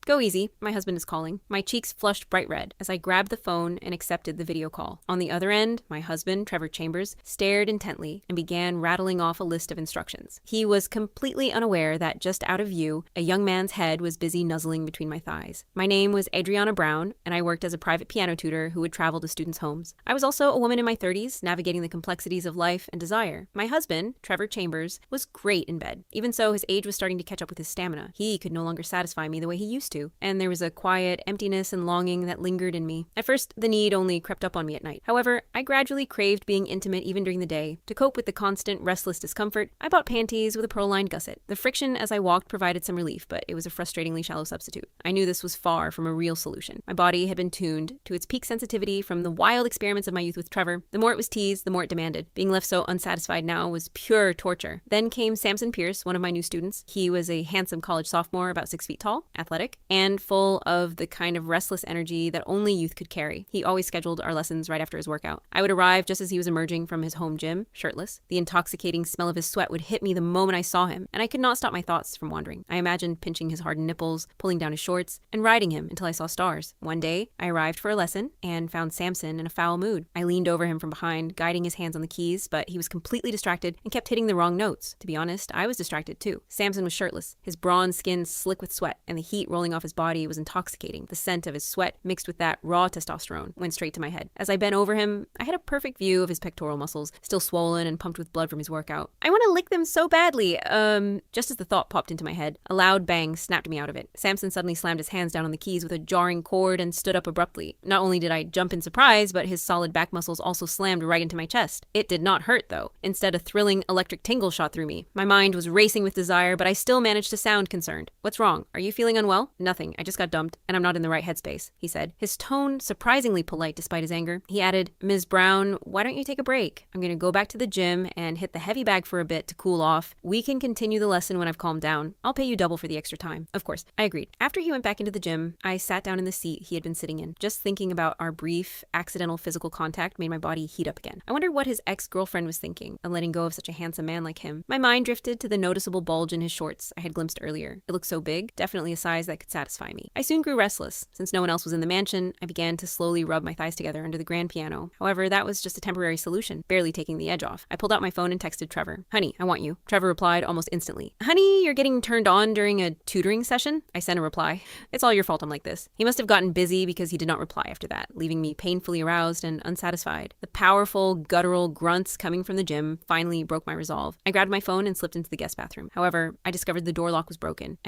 Go easy. My husband is calling. My cheeks flushed bright red as I grabbed the phone and accepted the video call. On the other end, my husband, Trevor Chambers, stared intently and began rattling off a list of instructions. He was completely unaware that just out of view, a young man's head was busy nuzzling between my thighs. My name was Adriana Brown, and I worked as a private piano tutor who would travel to students' homes. I was also a woman in my 30s, navigating the complexities of life and desire. My husband, Trevor Chambers, was great in bed. Even so, his age was starting to catch up with his stamina. He could no longer satisfy me the way he used to, and there was a quiet emptiness and longing that lingered in me. At first, the need only crept up on me at night. However, I gradually craved being intimate even during the day. To cope with the constant, restless discomfort, I bought panties with a pearl-lined gusset. The friction as I walked provided some relief, but it was a frustratingly shallow substitute. I knew this was far from a real solution. My body had been tuned to its peak sensitivity from the wild experiments of my youth with Trevor. The more it was teased, the more it demanded. Being left so unsatisfied now was pure torture. Then came Samson Pierce, one of my new students. He was a handsome college sophomore, about 6 feet tall, athletic, and full of the kind of restless energy that only youth could carry. He always scheduled our lessons right after his workout. I would arrive just as he was emerging from his home gym, shirtless. The intoxicating smell of his sweat would hit me the moment I saw him, and I could not stop my thoughts from wandering. I imagined pinching his hardened nipples, pulling down his shorts, and riding him until I saw stars. One day, I arrived for a lesson and found Samson in a foul mood. I leaned over him from behind, guiding his hands on the keys, but he was completely distracted and kept hitting the wrong notes. To be honest, I was distracted too. Samson was shirtless, his bronze skin slick with sweat, and the heat rolling off his body was intoxicating. The scent of his sweat, mixed with that raw testosterone, went straight to my head. As I bent over him, I had a perfect view of his pectoral muscles, still swollen and pumped with blood from his workout. I want to lick them so badly. Just as the thought popped into my head, a loud bang snapped me out of it. Samson suddenly slammed his hands down on the keys with a jarring chord and stood up abruptly. Not only did I jump in surprise, but his solid back muscles also slammed right into my chest. It did not hurt, though. Instead, a thrilling electric tingle shot through me. My mind was racing with desire, but I still managed to sound concerned. "What's wrong? Are you feeling unwell?" "Nothing. I just got dumped, and I'm not in the right headspace," he said, his tone surprisingly polite despite his anger. He added, "Ms. Brown, why don't you take a break? I'm going to go back to the gym and hit the heavy bag for a bit to cool off. We can continue the lesson when I've calmed down. I'll pay you double for the extra time." Of course, I agreed. After he went back into the gym, I sat down in the seat he had been sitting in. Just thinking about our brief, accidental physical contact made my body heat up again. I wondered what his ex-girlfriend was thinking of letting go of such a handsome man like him. My mind drifted to the noticeable bulge in his shorts I had glimpsed earlier. It looked so big, definitely a size that could satisfy me. I soon grew restless. Since no one else was in the mansion, I began to slowly rub my thighs together under the grand piano. However, that was just a temporary solution, barely taking the edge off. I pulled out my phone and texted Trevor. "Honey, I want you." Trevor replied almost instantly. "Honey, you're getting turned on during a tutoring session?" I sent a reply. "It's all your fault I'm like this." He must have gotten busy because he did not reply after that, leaving me painfully aroused and unsatisfied. The powerful, guttural grunts coming from the gym finally broke my resolve. I grabbed my phone and slipped into the guest bathroom. However, I discovered the door lock was broken,